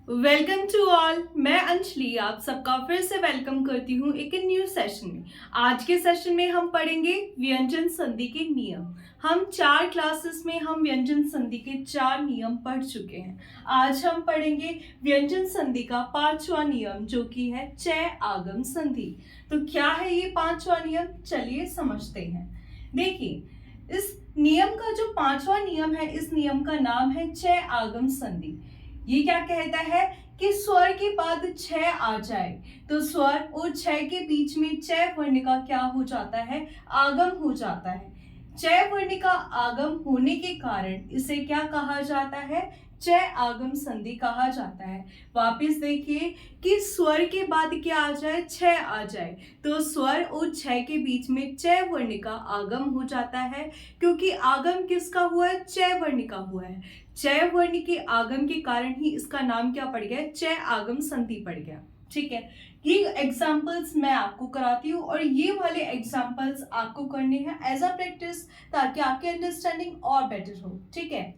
Welcome to all. मैं अंजलि आप सबका फिर से वेलकम करती हूँ एक न्यू सेशन में। आज के सेशन में हम पढ़ेंगे व्यंजन संधि के नियम। हम 4 क्लासेस में हम व्यंजन संधि के 4 नियम पढ़ चुके हैं। आज हम पढ़ेंगे व्यंजन संधि का 5वां नियम जो कि है चय आगम संधि। तो क्या है ये 5वां नियम, चलिए समझते हैं। देखिए, इस नियम का जो 5वां नियम है, इस नियम का नाम है चय आगम संधि। ये क्या कहता है कि स्वर के बाद छय आ जाए तो स्वर और छय के बीच में चय वर्ण का क्या हो जाता है, आगम हो जाता है। चय वर्ण का आगम होने के कारण इसे क्या कहा जाता है, चय आगम संधि कहा जाता है। वापिस देखिए कि स्वर के बाद क्या आ जाए, छय आ जाए तो स्वर और छय के बीच में चय वर्ण का आगम हो जाता है, क्योंकि आगम किसका हुआ है, चय वर्ण का हुआ है। चय वर्ण के आगम के कारण ही इसका नाम क्या पड़ गया, चय आगम संधि पड़ गया। ठीक है, ये एग्जाम्पल्स मैं आपको कराती हूँ और ये वाले एग्जाम्पल्स आपको करने हैं एज अ प्रैक्टिस, ताकि आपकी अंडरस्टैंडिंग और बेटर हो। ठीक है,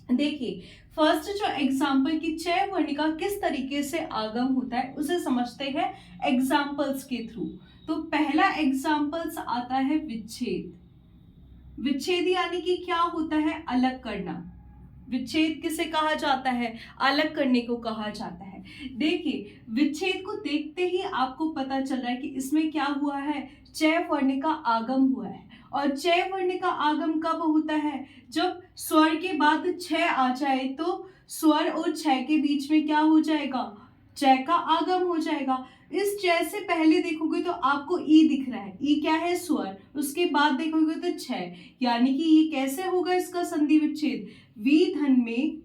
देखिए फर्स्ट जो एग्जाम्पल की चय वर्ण का किस तरीके से आगम होता है उसे समझते हैं एग्जाम्पल्स के थ्रू। तो पहला एग्जाम्पल्स आता है विच्छेद। विच्छेद यानी कि क्या होता है, अलग करना। विच्छेद किसे कहा जाता है, अलग करने को कहा जाता है। देखिए विच्छेद को देखते ही आपको पता चल रहा है कि इसमें क्या हुआ है, चय वर्ण का आगम हुआ है। और चय वर्ण का आगम कब होता है, जब स्वर के बाद छय आ जाए तो स्वर और छय के बीच में क्या हो जाएगा, चय का आगम हो जाएगा। इस चय से पहले देखोगे तो आपको ई दिख रहा है, ई क्या है, स्वर। उसके बाद देखोगे तो छय, यानी कि ये कैसे होगा इसका संधि विच्छेद, वी धन में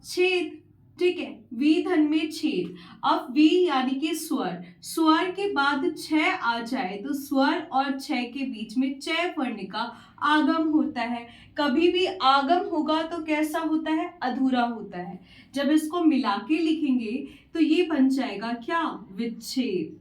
छेद। ठीक है, वी धन में छेद। अब वी यानी कि स्वर, स्वर के बाद छय आ जाए तो स्वर और छय के बीच में चय वर्ण का आगम होता है। कभी भी आगम होगा तो कैसा होता है, अधूरा होता है। जब इसको मिला के लिखेंगे तो ये बन जाएगा क्या, विच्छेद।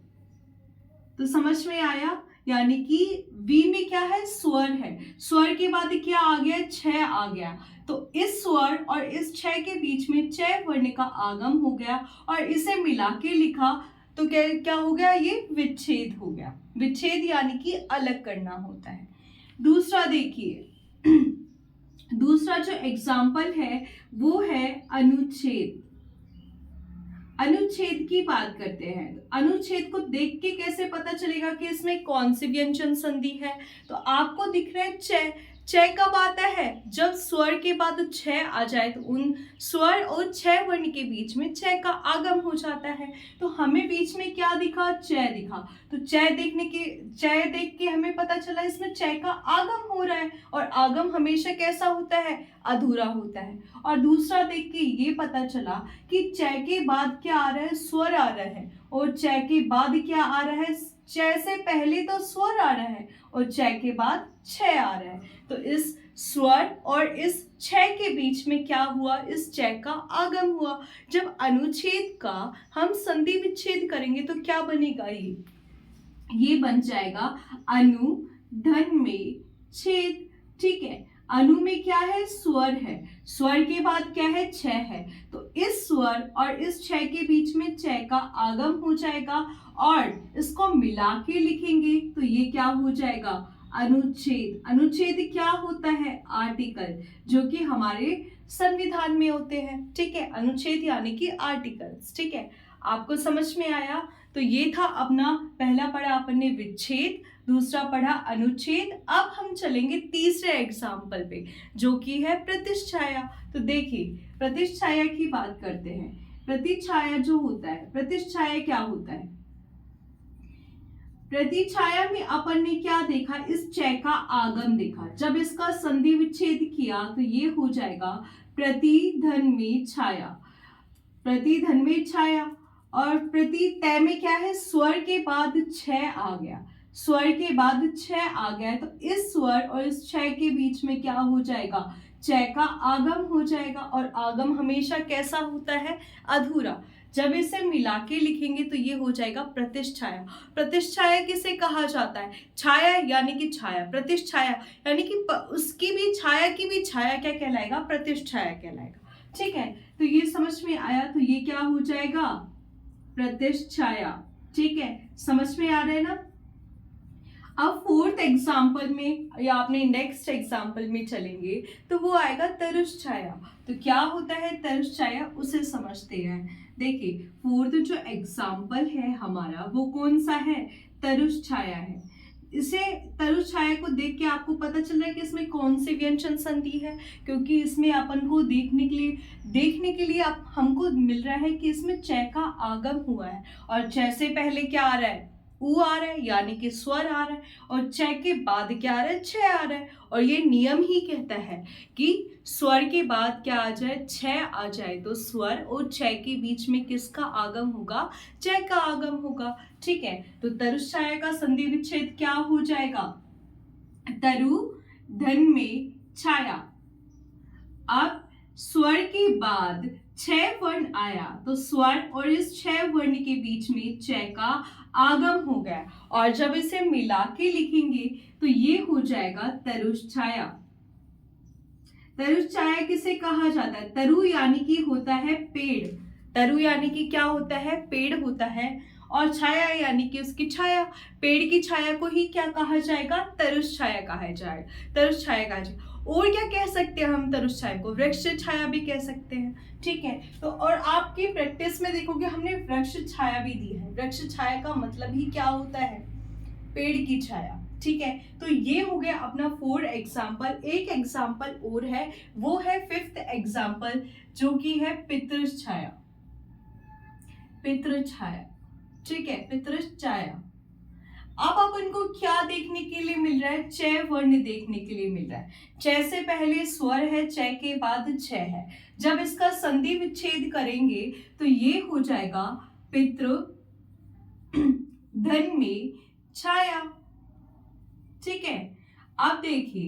तो समझ में आया, यानी कि वी में क्या है, स्वर है, स्वर के बाद क्या आ गया, छय आ गया। तो इस स्वर और इस छय के बीच में चय वर्ण का आगम हो गया और इसे मिला के लिखा तो क्या क्या हो गया, ये विच्छेद हो गया। विच्छेद यानी कि अलग करना होता है। दूसरा देखिए दूसरा जो एग्जाम्पल है वो है अनुच्छेद। अनुच्छेद की बात करते हैं। अनुच्छेद को देख के कैसे पता चलेगा कि इसमें कौन सी व्यंजन संधि है, तो आपको दिख रहा है चय। चय कब आता है, जब स्वर के बाद छय आ जाए तो उन स्वर और छय वर्ण के बीच में चय का आगम हो जाता है। तो हमें बीच में क्या दिखा, चय दिखा। तो चय देख के हमें पता चला इसमें चय का आगम हो रहा है, और आगम हमेशा कैसा होता है, अधूरा होता है। और दूसरा देख के ये पता चला कि चय के बाद क्या आ रहा है, स्वर आ रहा है, और चय के बाद क्या आ रहा है, चय से पहले तो स्वर आ रहा है और चय के बाद छय आ रहा है। तो इस स्वर और इस छय के बीच में क्या हुआ, इस चय का आगम हुआ। जब अनुच्छेद का हम संधि विच्छेद करेंगे तो क्या बनेगा, ये बन जाएगा अनु धन में छेद। ठीक है, अनु में क्या है, स्वर है, स्वर के बाद क्या है, छय है। तो इस स्वर और इस छय के बीच में चय का आगम हो जाएगा और इसको मिला के लिखेंगे तो ये क्या हो जाएगा, अनुच्छेद। अनुच्छेद क्या होता है, आर्टिकल, जो कि हमारे संविधान में होते हैं। ठीक है, अनुच्छेद यानी कि आर्टिकल्स। ठीक है, आपको समझ में आया। तो ये था अपना पहला पढ़ा अपन ने विच्छेद, दूसरा पढ़ा अनुच्छेद। अब हम चलेंगे तीसरे एग्जाम्पल पे जो कि है प्रतिच्छाया। तो देखिए प्रतिच्छाया की बात करते हैं। प्रतिच्छाया जो होता है, प्रतिच्छाया क्या होता है, प्रतिच्छाया में अपन ने क्या देखा, इस चय का आगम देखा। जब इसका संधि विच्छेद किया तो ये हो जाएगा प्रति धन में छाया, प्रति धन में छाया। और प्रति तय में क्या है, स्वर के बाद छय आ गया, स्वर के बाद छय आ गया तो इस स्वर और इस छय के बीच में क्या हो जाएगा, चय का आगम हो जाएगा। और आगम हमेशा कैसा होता है, अधूरा। जब इसे मिला के लिखेंगे तो ये हो जाएगा प्रतिच्छाया। प्रतिच्छाया किसे कहा जाता है, छाया यानी कि छाया, प्रतिच्छाया यानी कि उसकी भी छाया की भी छाया क्या कहलाएगा, प्रतिच्छाया कहलाएगा। ठीक है, तो ये समझ में आया, तो ये क्या हो जाएगा, प्रतिष्ठाया। ठीक है, समझ में आ रहा है ना। अब फोर्थ एग्जाम्पल में या अपने नेक्स्ट एग्जाम्पल में चलेंगे तो वो आएगा तरुश्छाया। तो क्या होता है तरुश्छाया, उसे समझते हैं। देखिए फोर्थ जो एग्जाम्पल है हमारा वो कौन सा है, तरुश्छाया है। इसे तरुश्छाया को देख के आपको पता चल रहा है कि इसमें कौन सी व्यंजन संधि है, क्योंकि इसमें अपन को देखने के लिए आप हमको मिल रहा है कि इसमें च का आगम हुआ है, और च से पहले क्या आ रहा है, उ आ रहा है, यानी कि स्वर आ रहा है, और च के बाद क्या आ रहा है, छ आ रहा है। और ये नियम ही कहता है कि स्वर के बाद क्या आ जाए, छ आ जाए, तो स्वर और छ के बीच में किसका आगम होगा, च का आगम होगा। ठीक है, तो तरुश्छाया का संधि विच्छेद क्या हो जाएगा, तरु धन में छाया। अब स्वर के बाद छह वर्ण आया, तो स्वर और इस छह वर्ण के बीच में च का आगम हो गया, और जब इसे मिला के लिखेंगे तो ये हो जाएगा तरुश्छाया। तरुश्छाया किसे कहा जाता है, तरु यानी कि होता है पेड़, तरु यानी कि क्या होता है, पेड़ होता है, और छाया यानी कि उसकी छाया, पेड़ की छाया को ही क्या कहा जाएगा, तरुश्छाया कहा जाएगा, तरुश्छाया कहा जाएगा। और क्या कह सकते हैं हम तरुश्छाया को, वृक्ष छाया भी कह सकते हैं। ठीक है, तो और आपकी प्रैक्टिस में देखोगे हमने वृक्ष छाया भी दी है। वृक्ष छाया का मतलब ही क्या होता है, पेड़ की छाया। ठीक है, तो ये हो गया अपना 4 एग्जाम्पल। एक एग्जाम्पल और है, वो है 5th एग्जाम्पल, जो कि है पितृछाया। पितृछाया, ठीक है, पितृछाया। अब अपन को क्या देखने के लिए मिल रहा है, च वर्ण देखने के लिए मिल रहा है। च से पहले स्वर है, च के बाद छ है। जब इसका संधि विच्छेद करेंगे तो ये हो जाएगा पितृ धन में छाया। ठीक है, अब देखिए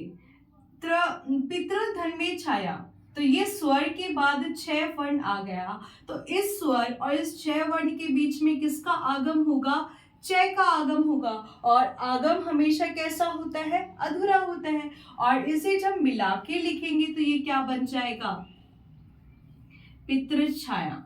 पितृ धन में छाया, तो ये स्वर के बाद छ वर्ण आ गया, तो इस स्वर और इस छ वर्ण के बीच में किसका आगम होगा, च का आगम होगा। और आगम हमेशा कैसा होता है, अधूरा होता है, और इसे जब मिला के लिखेंगे तो ये क्या बन जाएगा, पितृछाया।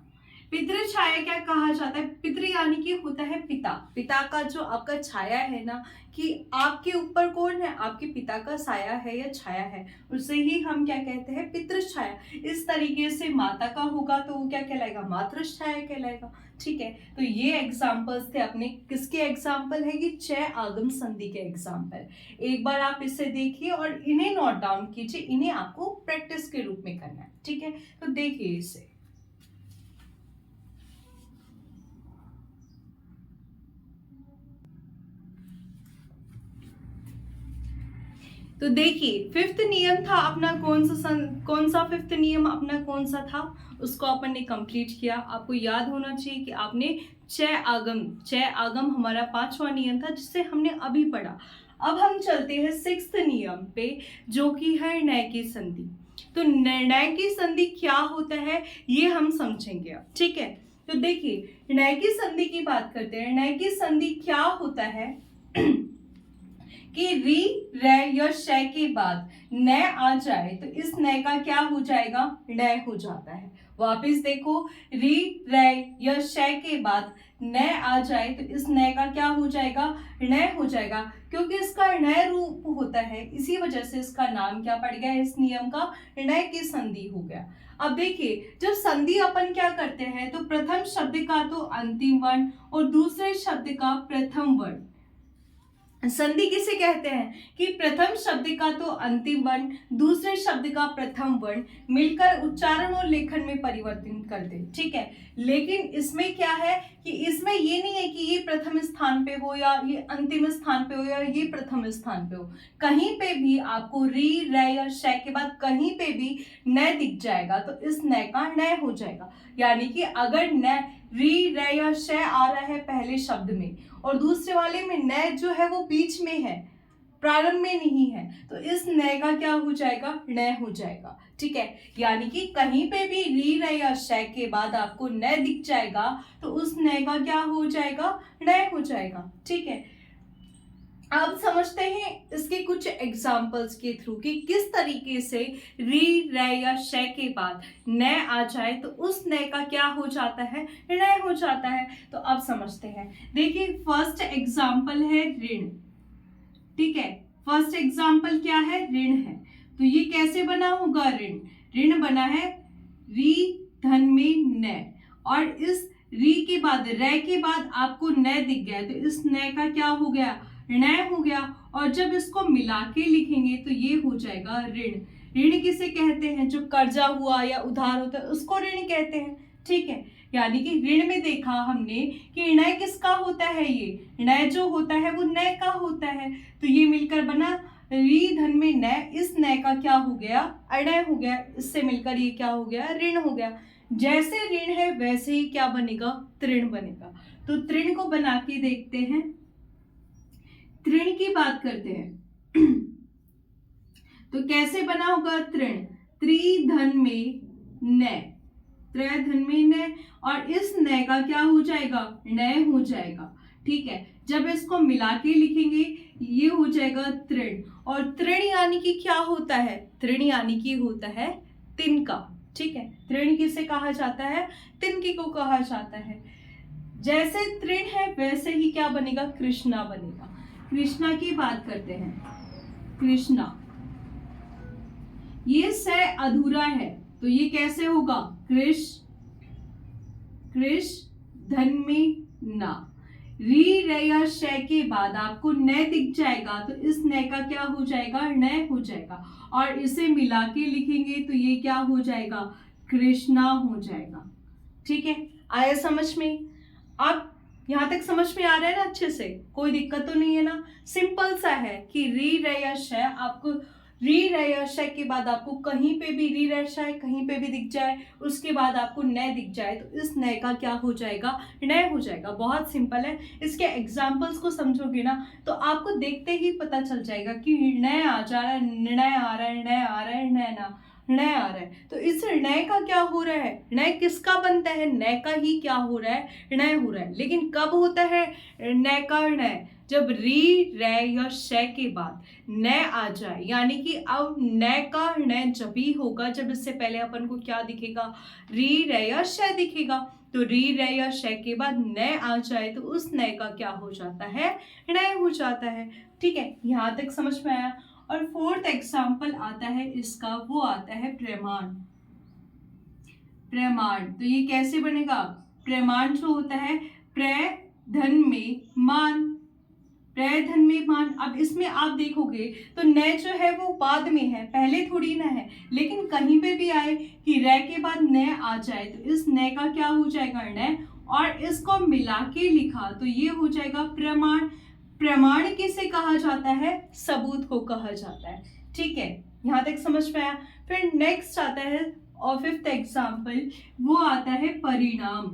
पितृछाया क्या कहा जाता है, पितृ यानी कि होता है पिता, पिता का जो आपका छाया है ना, कि आपके ऊपर कौन है, आपके पिता का साया है या छाया है, उसे ही हम क्या कहते हैं, पितृछाया। इस तरीके से माता का होगा तो वो क्या कहलाएगा, मातृछाया कहलाएगा। ठीक है, तो ये एग्जाम्पल्स थे अपने, किसके एग्जाम्पल है, कि च आगम संधि के एग्जाम्पल। एक बार आप इसे देखिए और इन्हें नोट डाउन कीजिए, इन्हें आपको प्रैक्टिस के रूप में करना है। ठीक है, तो देखिए इसे, तो देखिए 5th नियम था अपना, कौन सा 5th नियम अपना कौन सा था, उसको अपन ने कंप्लीट किया। आपको याद होना चाहिए कि आपने च आगम हमारा 5वां नियम था, जिसे हमने अभी पढ़ा। अब हम चलते हैं 6th नियम पे, जो कि है निर्णय की संधि। तो निर्णय की संधि क्या होता है ये हम समझेंगे अब। ठीक है, तो देखिए निर्णय की संधि की बात करते हैं। निर्णय की संधि क्या होता है कि री रे या श के बाद न आ जाए तो इस न का क्या हो जाएगा, न हो जाता है। वापिस देखो, री रे या श के बाद न आ जाए तो इस न का क्या हो जाएगा, न हो जाएगा, क्योंकि इसका न रूप होता है, इसी वजह से इसका नाम क्या पड़ गया, इस नियम का निर्णय की संधि हो गया। अब देखिए जब संधि अपन क्या करते हैं, तो प्रथम शब्द का तो अंतिम वर्ण और दूसरे शब्द का प्रथम वर्ण। संधि किसे कहते हैं कि प्रथम शब्द का तो अंतिम वर्ण, दूसरे शब्द का प्रथम वर्ण मिलकर उच्चारण और लेखन में परिवर्तन कर दे। ठीक है, लेकिन इसमें क्या है कि इसमें ये नहीं है कि ये प्रथम स्थान पे हो या ये अंतिम स्थान पे हो या ये प्रथम स्थान पे हो। कहीं पे भी आपको री रे या श के बाद कहीं पे भी न दिख जाएगा तो इस न का न हो जाएगा। यानी कि अगर न री रे या श आ रहा है पहले शब्द में और दूसरे वाले में न जो है वो बीच में है, प्रारंभ में नहीं है, तो इस न का क्या हो जाएगा, न हो जाएगा। ठीक है, यानी कि कहीं पे भी री रे या श के बाद आपको न दिख जाएगा तो उस न का क्या हो जाएगा, न हो जाएगा। ठीक है, अब समझते हैं इसके कुछ एग्जाम्पल्स के थ्रू कि किस तरीके से री रे या शय के बाद न आ जाए तो उस न का क्या हो जाता है, ऋण हो जाता है। तो अब समझते हैं। देखिए फर्स्ट एग्जाम्पल है ऋण, ठीक है। फर्स्ट एग्जाम्पल क्या है, ऋण है। तो ये कैसे बना होगा, ऋण। ऋण बना है री धन में न, और इस री के बाद रे के बाद आपको न दिख गया, तो इस न का क्या हो गया, ऋण हो गया। और जब इसको मिला के लिखेंगे तो ये हो जाएगा ऋण। ऋण किसे कहते हैं, जो कर्जा हुआ या उधार होता है उसको ऋण कहते हैं, ठीक है। यानी कि ऋण में देखा हमने कि ऋण किसका होता है, ये ऋण जो होता है वो न का होता है। तो ये मिलकर बना री धन में न, इस न का क्या हो गया, अणय हो गया। इससे मिलकर ये क्या हो गया, ऋण हो गया। जैसे ऋण है वैसे ही क्या बनेगा, तृण बनेगा। तो तृण को बना के देखते हैं। तृण की बात करते हैं तो कैसे बना होगा तृण, त्रिधन में न, त्रिधन में न, और इस न का क्या हो जाएगा, न हो जाएगा, ठीक है। जब इसको मिला के लिखेंगे ये हो जाएगा तृण। और तृण यानी कि क्या होता है, तृण यानी कि होता है तिनका, ठीक है। तृण किसे कहा जाता है, तिनके को कहा जाता है। जैसे तृण है वैसे ही क्या बनेगा, कृष्णा बनेगा। कृष्णा की बात करते हैं। कृष्णा, ये स अधूरा है तो ये कैसे होगा, कृष, कृष धन में ना। री रे या शय के बाद आपको न दिख जाएगा तो इस न का क्या हो जाएगा, न हो जाएगा। और इसे मिला के लिखेंगे तो ये क्या हो जाएगा, कृष्णा हो जाएगा, ठीक है। आया समझ में? अब यहां तक समझ में आ रहा है ना, अच्छे से, कोई दिक्कत तो नहीं है ना। सिंपल सा है कि री रे या शय, आपको री रे या शय के बाद आपको कहीं पे भी री रे शय कहीं पे भी दिख जाए, उसके बाद आपको न दिख जाए तो इस न का क्या हो जाएगा, न हो जाएगा। बहुत सिंपल है। इसके एग्जाम्पल्स को समझोगे ना तो आपको देखते ही पता चल जाएगा कि न आ जा रहा है, निर्णय आ रहा है, न आ रहा है, न ना ण आ रहा है। तो इस ण का क्या हो रहा है, ण किसका बनता है, न का ही क्या हो रहा है, ण हो रहा है। लेकिन कब होता है न का ण, जब री रे या शय के बाद न आ जाए। यानी कि अब न का ण जब भी होगा जब इससे पहले अपन को क्या दिखेगा, री रे या शय दिखेगा। तो री रे या शय के बाद न आ जाए तो उस न का क्या हो जाता है, ण हो जाता है, ठीक है। यहाँ तक समझ में आया। और फोर्थ एग्जाम्पल आता है इसका, वो आता है प्रमाण। प्रमाण, तो ये कैसे बनेगा, प्रमाण जो होता है प्र धन में मान, प्र धन में मान। अब इसमें आप देखोगे तो न जो है वो बाद में है, पहले थोड़ी ना है। लेकिन कहीं पे भी आए कि र के बाद न आ जाए तो इस न का क्या हो जाएगा, न, और इसको मिला के लिखा तो ये हो जाएगा प्रमाण। प्रमाण किसे कहा जाता है, सबूत को कहा जाता है, ठीक है। यहां तक समझ में आया। फिर नेक्स्ट आता है और फिफ्थ एग्जाम्पल, वो आता है परिणाम।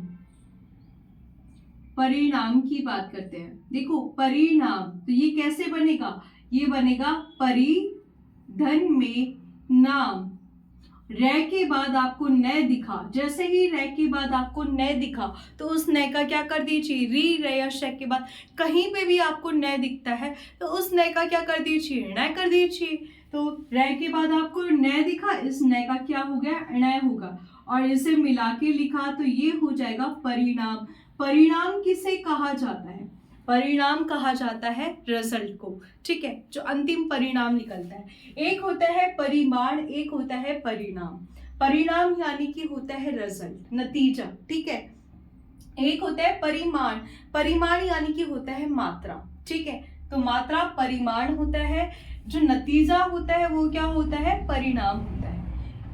परिणाम की बात करते हैं। देखो परिणाम, तो ये कैसे बनेगा, ये बनेगा परि धन में नाम, रे के बाद आपको न दिखा। जैसे ही रे के बाद आपको न दिखा तो उस न का क्या कर दीजिए, री रे या श के बाद कहीं पे भी आपको न दिखता है तो उस न का क्या कर दीजिए, ण कर दीजिए। तो रे के बाद आपको न दिखा, इस न का क्या हो गया, ण होगा। और इसे मिला के लिखा तो ये हो जाएगा परिणाम। परिणाम किसे कहा जाता है, परिणाम कहा जाता है रिजल्ट को, ठीक है, जो अंतिम परिणाम निकलता है। एक होता है परिमाण, एक होता है परिणाम। परिणाम यानी कि होता है रिजल्ट, नतीजा, ठीक है। एक होता है परिमाण, परिमाण यानी कि होता है मात्रा, ठीक है। तो मात्रा परिमाण होता है, जो नतीजा होता है वो क्या होता है, परिणाम होता है।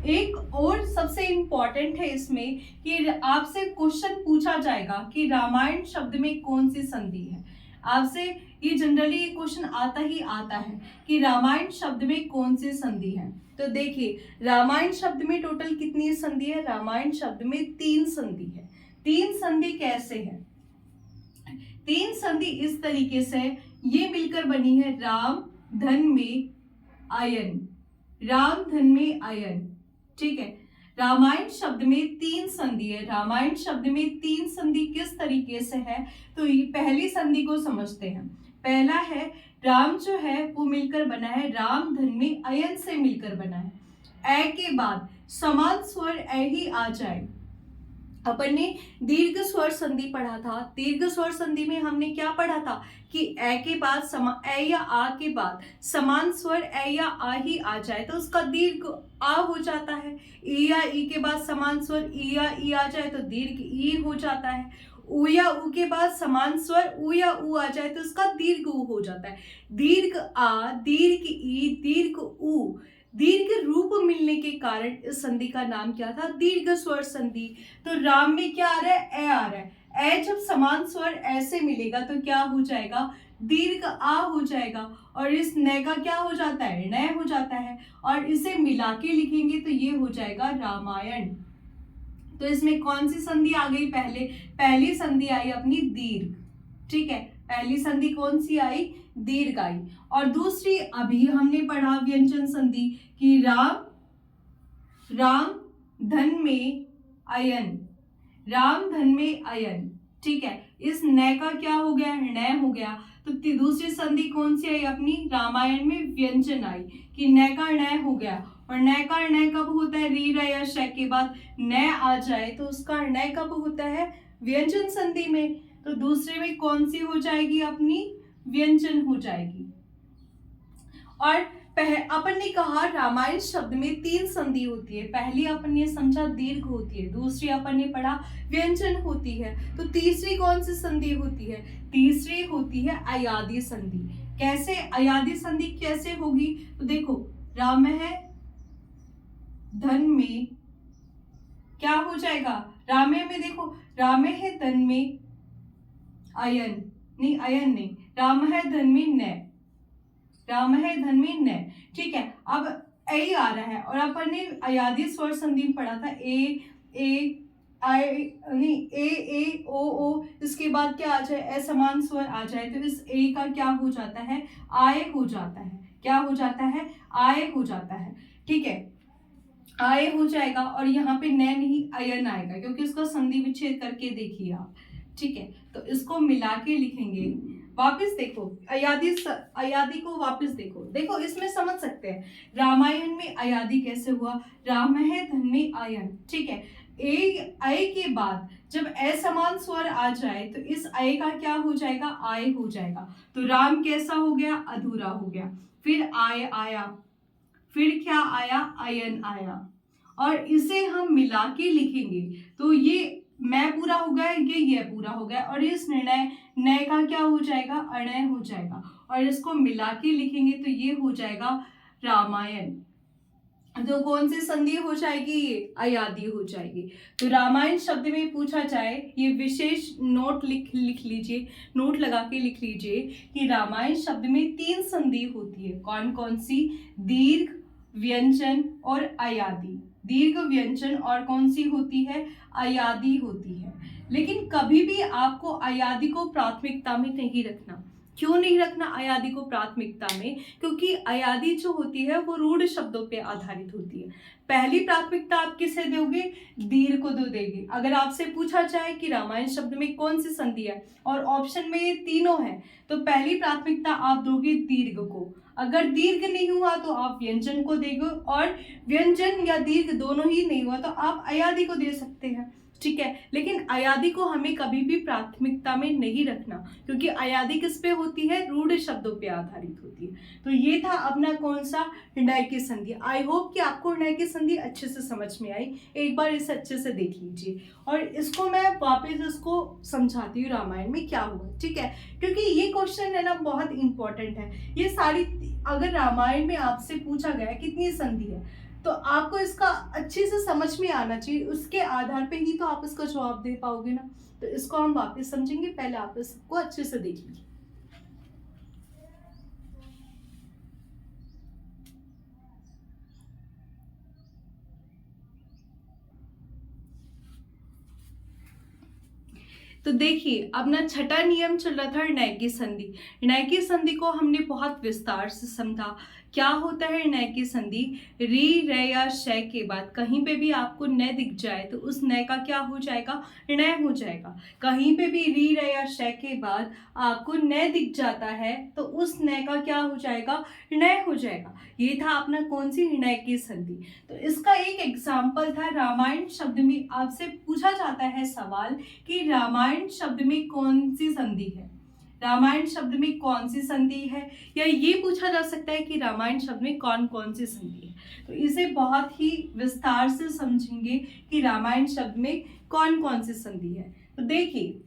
एक और सबसे इंपॉर्टेंट है इसमें कि आपसे क्वेश्चन पूछा जाएगा कि रामायण शब्द में कौन सी संधि है। आपसे ये जनरली ये क्वेश्चन आता ही आता है कि रामायण शब्द में कौन सी संधि है। तो देखिए रामायण शब्द में टोटल कितनी संधि है, रामायण शब्द में 3 संधि है। 3 संधि कैसे है, 3 संधि इस तरीके से, ये मिलकर बनी है राम धन में आयन, राम धन में आयन, ठीक है। रामायण शब्द में 3 संधि है। रामायण शब्द में 3 संधि किस तरीके से है, तो ये पहली संधि को समझते हैं। पहला है राम जो है वो मिलकर बना है, राम धन में अयन से मिलकर बना है। ए के बाद समान स्वर ए ही आ जाए। अपन ने दीर्घ स्वर संधि पढ़ा था। दीर्घ स्वर संधि में हमने क्या पढ़ा था कि ए के बाद ए या आ के बाद समान स्वर ए या आ ही आ जाए तो उसका दीर्घ आ हो जाता है। ई या ई के बाद समान स्वर ई या ई आ जाए तो दीर्घ ई हो जाता है। उ या उ के बाद समान स्वर उ या उ आ जाए तो उसका दीर्घ उ हो जाता है। दीर्घ आ, दीर्घ ई, दीर्घ उ, दीर्घ रूप मिलने के कारण इस संधि का नाम क्या था? दीर्घ स्वर संधि। तो राम में क्या आ रहा है? ए आ रहा है। ए जब समान स्वर ऐसे मिलेगा तो क्या हो जाएगा? दीर्घ आ हो जाएगा। और इस न का क्या हो जाता है? न हो जाता है। और इसे मिला के लिखेंगे तो ये हो जाएगा रामायण। तो इसमें कौन सी संधि आ गई? पहली संधि आई अपनी दीर्घ। ठीक है, पहली संधि कौन सी आई? दीर्घ आई। और दूसरी अभी हमने पढ़ा व्यंजन संधि कि राम धन में अयन, राम धन में अयन। ठीक है, इस न का क्या हो गया? न हो गया। तो दूसरी संधि कौन सी आई अपनी? रामायण में व्यंजन आई कि न का न हो गया। और न का न कब होता है? री या श के बाद न आ जाए तो उसका न कब होता है? व्यंजन संधि में। तो दूसरे में कौन सी हो जाएगी अपनी? व्यंजन हो जाएगी। और अपन ने कहा रामायण शब्द में 3 संधि होती है। पहली अपन ने समझा दीर्घ होती है, दूसरी अपन ने पढ़ा व्यंजन होती है। तो तीसरी कौन सी संधि होती है? तीसरी होती है अयादी संधि। कैसे अयादी संधि कैसे होगी? तो देखो, राम है धन में क्या हो जाएगा? रामे में देखो, रामे है धन में अयन नहीं, राम है धन में न, राम है धन में न। ठीक है, अब ए आ रहा है और अपन ने अयादी स्वर संधि में पढ़ा था ए ओ, इसके बाद क्या आ जाए? असमान स्वर आ जाए तो इस ए का क्या हो जाता है? आय हो जाता है। क्या हो जाता है? आय हो जाता है। ठीक है, आय हो जाएगा और यहाँ पे न नहीं अयन आएगा क्योंकि इसको संधि विच्छेद करके देखिए आप। ठीक है, तो इसको मिला के लिखेंगे। वापस देखो, अयादी को वापस देखो इसमें समझ सकते हैं रामायण में अयादी कैसे हुआ। राम है धन में अयन। ठीक है, ए के बाद जब असमान स्वर आ जाए तो इस ए का क्या हो जाएगा? आय हो जाएगा। तो राम कैसा हो गया? अधूरा हो गया। फिर आय आया, फिर क्या आया? अयन आया। और इसे हम मिला के लिखेंगे तो ये मैं पूरा हो गया, ये पूरा हो गया और इस निर्णय नय का क्या हो जाएगा? अणय हो जाएगा। और इसको मिला के लिखेंगे तो ये हो जाएगा रामायण। तो कौन सी संधि हो जाएगी? ये अयादी हो जाएगी। तो रामायण शब्द में पूछा जाए, ये विशेष नोट लिख लीजिए, नोट लगा के लिख लीजिए कि रामायण शब्द में 3 संधि होती है। कौन कौन सी? दीर्घ, व्यंजन और अयादी। दीर्घ, व्यंजन और कौन सी होती है? अयादी होती है। लेकिन कभी भी आपको अयादी को प्राथमिकता में नहीं रखना। क्यों नहीं रखना अयादी को प्राथमिकता में? क्योंकि अयादी जो होती है वो रूढ़ शब्दों पे आधारित होती है। पहली प्राथमिकता आप किसे दोगे? दीर्घ को देंगे। अगर आपसे पूछा जाए कि रामायण शब्द में कौन सी संधि है और ऑप्शन में ये तीनों है तो पहली प्राथमिकता आप दोगे दीर्घ को। अगर दीर्घ नहीं हुआ तो आप व्यंजन को देंगे और व्यंजन या दीर्घ दोनों ही नहीं हुआ तो आप अयादी को दे सकते हैं। ठीक है, लेकिन अयादी को हमें कभी भी प्राथमिकता में नहीं रखना क्योंकि अयादी किस पे होती है? रूढ़ शब्दों पे आधारित होती है। तो ये था अपना कौन सा? णय की संधि। आई होप कि आपको णय की संधि अच्छे से समझ में आई। एक बार इसे अच्छे से देख लीजिए और इसको मैं वापस इसको समझाती हूँ रामायण में क्या हुआ। ठीक है, क्योंकि ये क्वेश्चन है ना बहुत इंपॉर्टेंट है। ये सारी अगर रामायण में आपसे पूछा गया कितनी संधि है तो आपको इसका अच्छे से समझ में आना चाहिए, उसके आधार पे ही तो आप इसका जवाब दे पाओगे ना। तो इसको हम वापस समझेंगे, पहले आप इसको अच्छे से देख लीजिए। तो देखिए अपना छठा नियम चल रहा था णय की संधि। णय की संधि को हमने बहुत विस्तार से समझा क्या होता है णय की संधि? री, रे या श के बाद कहीं पे भी आपको न दिख जाए तो उस न का क्या हो जाएगा? णय हो जाएगा। कहीं पे भी री, रे या श के बाद आपको न दिख जाता है तो उस न का क्या हो जाएगा? णय हो जाएगा। ये था अपना कौन सी? णय की संधि। तो इसका एक एग्जाम्पल था रामायण शब्द में। आपसे पूछा जाता है सवाल कि रामायण शब्द में कौन सी संधि है, रामायण शब्द में कौन सी संधि है, या ये पूछा जा सकता है कि रामायण शब्द में कौन कौन सी संधि है। तो इसे बहुत ही विस्तार से समझेंगे कि रामायण शब्द में कौन कौन सी संधि है। तो देखिए,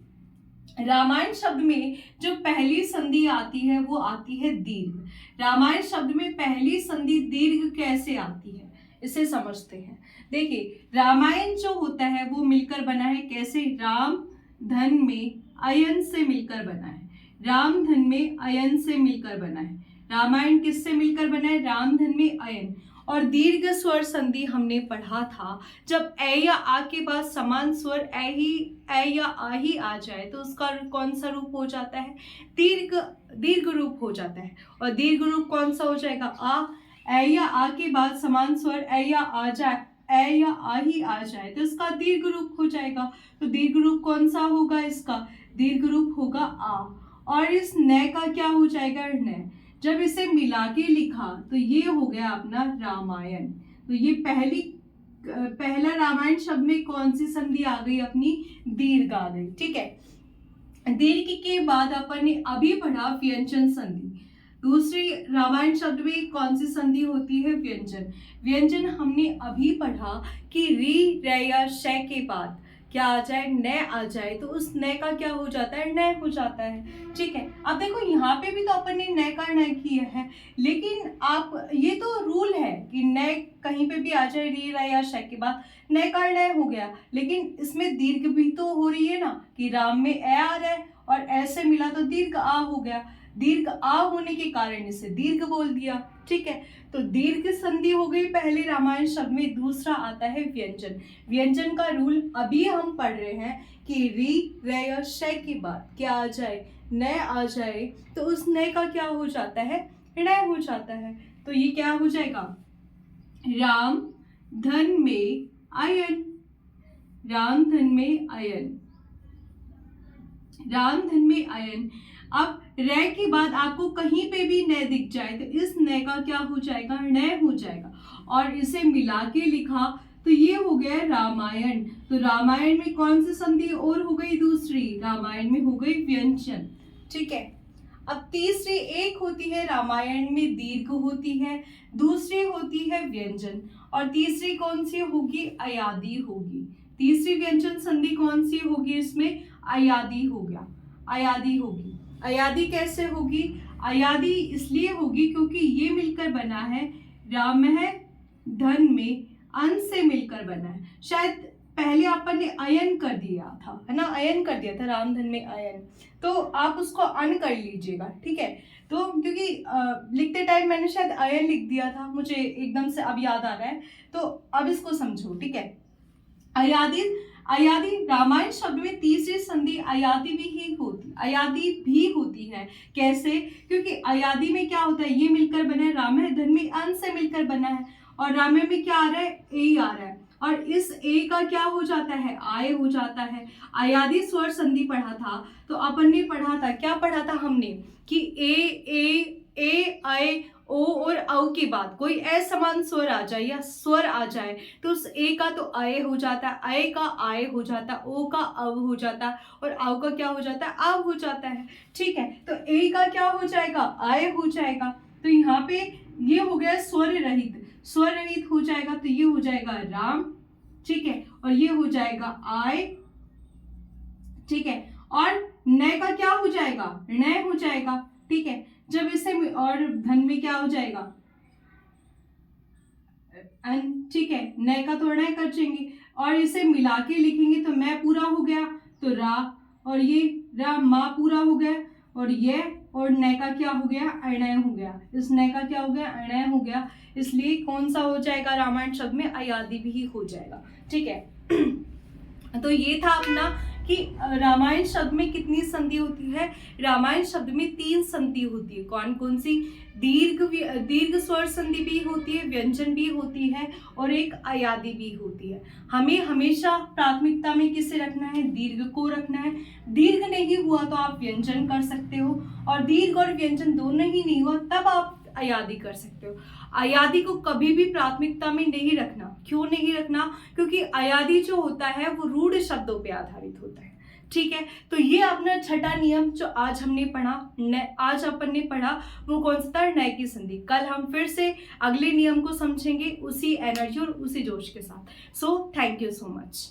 रामायण शब्द में जो पहली संधि आती है वो आती है दीर्घ। रामायण शब्द में पहली संधि दीर्घ कैसे आती है, इसे समझते हैं। देखिए, रामायण जो होता है वो मिलकर बना है कैसे? राम धन में अयन से मिलकर बना है। राम धन में अयन से मिलकर बना है। रामायण किससे मिलकर बना है? राम धन में अयन। और दीर्घ स्वर संधि हमने पढ़ा था, जब ए या आ के बाद समान स्वर ए या आ ही आ जाए तो उसका कौन सा रूप हो जाता है? दीर्घ रूप हो जाता है। और दीर्घ रूप कौन सा हो जाएगा? आ। ए या आ के बाद समान स्वर ए या आ जाए, ए या आ ही आ जाए तो इसका दीर्घ रूप हो जाएगा। तो दीर्घ रूप कौन सा होगा? इसका दीर्घ रूप होगा आ। और इस न का क्या हो जाएगा? न। जब इसे मिला के लिखा तो ये हो गया अपना रामायण। तो ये पहला रामायण शब्द में कौन सी संधि आ गई? अपनी दीर्घ आ गई। ठीक है। दीर्घ के बाद अपन ने अभी पढ़ा व्यंजन संधि। दूसरी रामायण शब्द में कौन सी संधि होती है? व्यंजन। व्यंजन हमने अभी पढ़ा कि री, रे या श के बाद क्या आ जाए? न आ जाए तो उस न का क्या हो जाता है? णय हो जाता है। ठीक है। अब देखो, यहाँ पे भी तो अपन ने न का णय किया है, लेकिन आप ये तो रूल है कि न कहीं पे भी आ जाए री, रे या श के बाद न का णय हो गया, लेकिन इसमें दीर्घ भी तो हो रही है ना, कि राम में ए आ रहा है और ऐसे मिला तो दीर्घ आ हो गया। दीर्घ आ होने के कारण इसे दीर्घ बोल दिया। ठीक है। तो दीर्घ संधि हो गई पहले रामायण शब्द में। दूसरा आता है व्यंजन। व्यंजन का रूल अभी हम पढ़ रहे हैं कि री, रे या श के बाद क्या आ जाए? न आ जाए तो उस न का क्या हो जाता है? णय हो जाता है। तो ये क्या हो जाएगा? राम धन में अयन। राम धन में अयन। राम धन में अयन। अब रे के बाद आपको कहीं पे भी न दिख जाए तो इस न का क्या हो जाएगा? णय हो जाएगा। और इसे मिला के लिखा तो ये हो गया रामायण। तो रामायण में कौन सी संधि और हो गई? दूसरी। रामायण में हो गई व्यंजन। ठीक है। अब तीसरी एक होती है रामायण में दीर्घ होती है, दूसरी होती है व्यंजन, और तीसरी कौन सी होगी? अयादी होगी। तीसरी व्यंजन संधि कौन सी होगी? इसमें अयादी हो गया। अयादी होगी। अयादी कैसे होगी? अयादी इसलिए होगी क्योंकि ये मिलकर बना है राम है धन में अन से मिलकर बना है। शायद पहले अपन ने अयन कर दिया था, है ना? अयन कर दिया था राम धन में अयन, तो आप उसको अन कर लीजिएगा। ठीक है। तो क्योंकि लिखते टाइम मैंने शायद अयन लिख दिया था, मुझे एकदम से अब याद आ रहा है, तो अब इसको समझो। ठीक है। अयादी रामायण शब्द में तीसरी संधि अयादी भी होती है। कैसे? क्योंकि अयादी में क्या होता है? ये मिलकर बना है राम है धन में अन से मिलकर बना है, और राम में क्या आ रहा है? ए आ रहा है, और इस ए का क्या हो जाता है? आय हो जाता है। अयादी स्वर संधि पढ़ा था तो अपन ने पढ़ा था, क्या पढ़ा था हमने? कि ए आय ओ और औ के बाद कोई असमान स्वर आ जाए या स्वर आ जाए तो उस ए का तो अय हो जाता है, अय का आय हो जाता है, ओ का अव हो जाता है, और औ का क्या हो जाता है? आव हो जाता है। ठीक है। तो ए का क्या हो जाएगा? आय हो जाएगा। तो यहाँ पे ये हो गया स्वर रहित। स्वर रहित हो जाएगा तो ये हो जाएगा राम। ठीक है। और ये हो जाएगा आय। ठीक है। और न का क्या हो जाएगा? णय हो जाएगा। ठीक है। जब इसे और धन में क्या हो जाएगा? ठीक है। न का तो णय कर देंगे और इसे मिला के लिखेंगे तो मैं पूरा हो गया तो रा, और ये रा मा पूरा हो गया, और ये और न का क्या हो गया? अणय हो गया। इस न का क्या हो गया? अणय हो गया। इसलिए कौन सा हो जाएगा रामायण शब्द में? अयादी भी हो जाएगा। ठीक है। तो ये था अपना कि रामायण शब्द में कितनी संधि होती है। रामायण शब्द में 3 संधि होती है। कौन कौन सी? दीर्घ स्वर संधि भी होती है, व्यंजन भी होती है और एक अयादी भी होती है। हमें हमेशा प्राथमिकता में किसे रखना है? दीर्घ को रखना है। दीर्घ नहीं हुआ तो आप व्यंजन कर सकते हो, और दीर्घ और व्यंजन दोनों ही नहीं हुआ तब आप अयादी कर सकते हो। अयादी को कभी भी प्राथमिकता में नहीं रखना। क्यों नहीं रखना? क्योंकि अयादी जो होता है वो रूढ़ शब्दों पे आधारित होता है। ठीक है, तो ये अपना छठा नियम जो आज हमने पढ़ा, आज अपन ने पढ़ा वो कौन सा था? नय की संधि। कल हम फिर से अगले नियम को समझेंगे उसी एनर्जी और उसी जोश के साथ। So thank you so much.